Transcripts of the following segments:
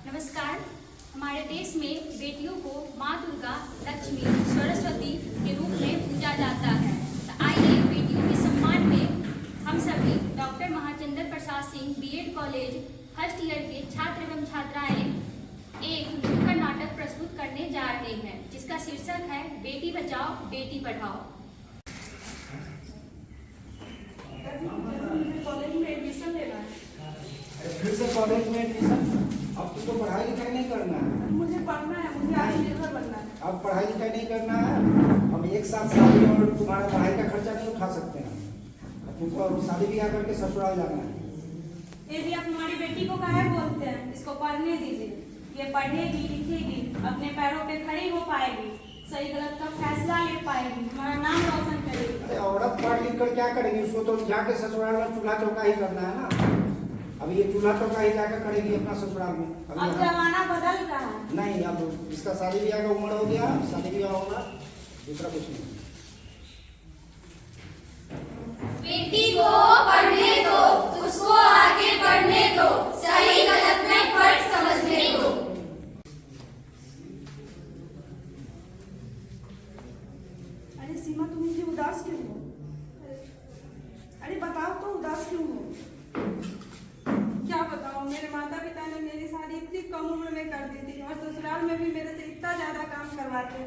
नमस्कार। हमारे देश में बेटियों को माँ दुर्गा, लक्ष्मी, सरस्वती के रूप में पूजा जाता है। तो आइए बेटियों के सम्मान में हम सभी doctor Mahachandra Prasad Singh BEd college first year के छात्र एवं छात्राएं एक नुक्कड़ नाटक प्रस्तुत करने जा रहे हैं, जिसका शीर्षक है बेटी बचाओ बेटी पढ़ाओ। कॉलेज में एडमिशन लेना है। फिर से कॉलेज में एडमिशन? अब तुमको पढ़ाई लिखाई नहीं करना है। मुझे पढ़ना है, मुझे आत्मनिर्भर बनना है। अब पढ़ाई लिखाई नहीं करना है। हम एक साथ शादी और तुम्हारा पढ़ाई का खर्चा नहीं उठा सकते हैं। तुमको अब शादी ब्याह करके ससुराल जाना है। ये भी आप हमारी बेटी को काहे बोलते हैं? इसको पढ़ने दीजिए, ये पढ़ेगी लिखेगी, अपने पैरों पे खड़ी हो पाएगी, सही गलत का फैसला ले पाएगी, हमारा नाम रोशन करेगी। अरे औरत पढ़ लिख कर क्या करेगी? उसको तो जाके ससुराल में चूल्हा चौका ही करना है ना। अब ये चूल्हा चौका ही जाकर करेगी अपना ससुराल में। अब जमाना बदल रहा है। नहीं, अब इसका शादी ब्याह का उम्र हो गया, शादी ब्याह होगा, दूसरा कुछ नहीं। बेटी को पढ़ने दो, उसको आगे बढ़ने दो, सही गलत में फर्क समझने दो। अरे सीमा, तुम इतनी उदास क्यों हो? अरे बताओ तो, उदास क्यों हो? क्या बताओ, मेरे माता पिता ने मेरी शादी इतनी कम उम्र में कर दी थी और ससुराल में भी मेरे से इतना ज्यादा काम करवाते,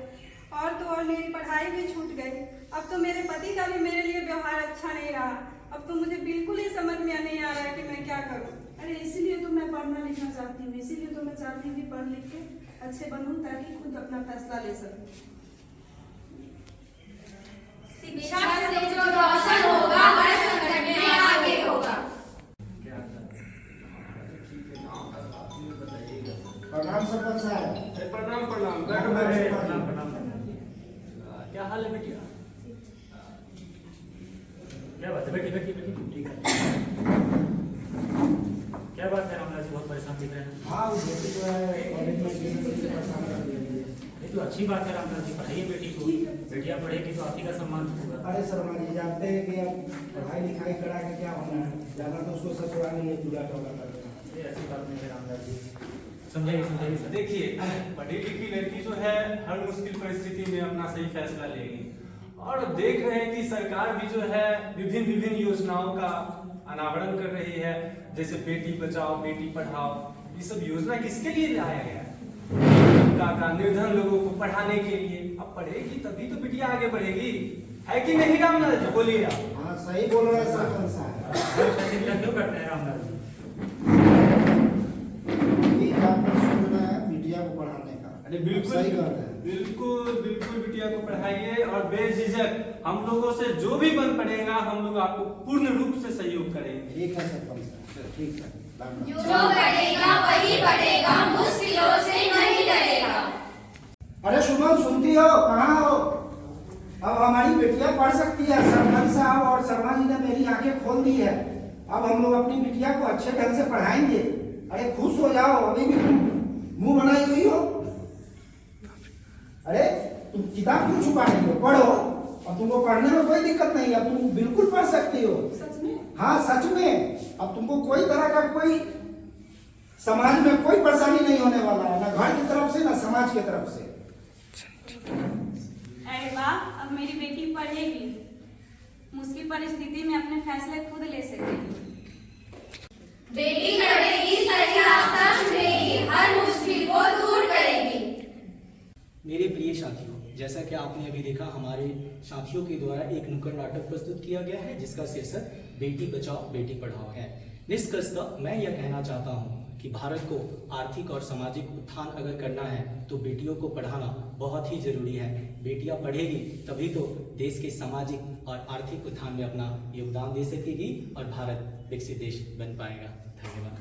और तो और मेरी पढ़ाई भी छूट गई। अब तो मेरे पति का भी मेरे लिए व्यवहार अच्छा नहीं रहा। अब तो मुझे बिल्कुल ही समझ में नहीं आ रहा है कि मैं क्या करूं। अरे इसीलिए तो मैं पढ़ना लिखना चाहती हूँ, इसीलिए तो मैं चाहती हूँ कि पढ़ लिख के अच्छे बनूं, ताकि खुद अपना फैसला ले सकूं। शिक्षा से जो रोशन होगा हर संकट में आगे होगा। प्रणाम सरपंच साहब। प्रणाम प्रणाम। क्या हाल है बेटिया? क्या बात है? बैठी ठीक है। क्या बात है रामलाल जी, बहुत परेशान दिख रहे हैं। हाँ, वो बेटी जो है कॉलेज में एडमिशन के लिए परेशान कर रही है। ये तो अच्छी बात है रामलाल जी, पढ़ाइए बेटी को। बेटियां पढ़ेगी तो आप ही का सम्मान होगा। अरे शर्मा जी, जानते हैं कि अब पढ़ाई लिखाई करा के क्या होना है, ज्यादा तो उसको ससुराल में ये पूजा चौका कर देना। ये ऐसी बात नहीं है रामलाल जी, समझाइए समझाइए सर। देखिए, पढ़ी लिखी लड़की जो है हर मुश्किल परिस्थिति में अपना सही फैसला लेगी, और देख रहे हैं कि सरकार भी जो है विभिन्न योजनाओं का अनावरण कर रही है, जैसे बेटी बचाओ बेटी पढ़ाओ। ये सब योजना किसके लिए लाया गया है? का निर्धन लोगों को पढ़ाने के लिए। अब पढ़ेगी तभी तो बिटिया आगे बढ़ेगी, है कि नहीं रामलाल जी? बोलिए आप। हाँ, सही बोल रहे हैं सरपंच साहब। चिंता क्यों करते हैं रामलाल जी? बिटिया को पढ़ाने का। अरे बिल्कुल सही कर रहे हैं। बिल्कुल बिटिया को पढ़ाइए, और बेझिझक हम लोगों से जो भी बन पड़ेगा हम लोग आपको पूर्ण रूप से सहयोग करेंगे। ठीक है सरपंच साहब, ठीक है। जो करेगा वही बढ़ेगा, मुश्किलों से नहीं डरेगा। अरे सुमन, सुनती हो? कहाँ हो? अब हमारी बेटिया पढ़ सकती है। सरपंच साहब और शर्मा जी ने मेरी आंखें खोल दी है। अब हम लोग अपनी बिटिया को अच्छे ढंग से पढ़ाएंगे। अरे खुश हो जाओ, अभी भी तुम मुंह बनाई हुई हो। अरे तुम किताब क्यों छुपा रही हो? पढ़ो, और तुमको पढ़ने में कोई दिक्कत नहीं है। अब तुम बिल्कुल पढ़ सकती हो। सच में? हाँ, सच में। अब तुमको कोई तरह का कोई समाज में कोई परेशानी नहीं होने वाला है, ना घर की तरफ से ना समाज की तरफ से। अरे वाह, अब मेरी बेटी पढ़ेगी, मुश्किल परिस्थिति में अपने फैसले खुद ले सकेगी। बेटी लड़ेगी, सही रास्ता चुनेगी, हर मुश्किल को दूर करेगी। मेरे प्रिय साथियों, जैसा कि आपने अभी देखा, हमारे साथियों के द्वारा एक नुक्कड़ नाटक प्रस्तुत किया गया है, जिसका शीर्षक बेटी बचाओ बेटी पढ़ाओ है। निष्कर्षतः मैं यह कहना चाहता हूँ कि भारत को आर्थिक और सामाजिक उत्थान अगर करना है तो बेटियों को पढ़ाना बहुत ही जरूरी है। बेटियां पढ़ेगी तभी तो देश के सामाजिक और आर्थिक उत्थान में अपना योगदान दे सकेगी और भारत विकसित देश बन पाएगा। धन्यवाद।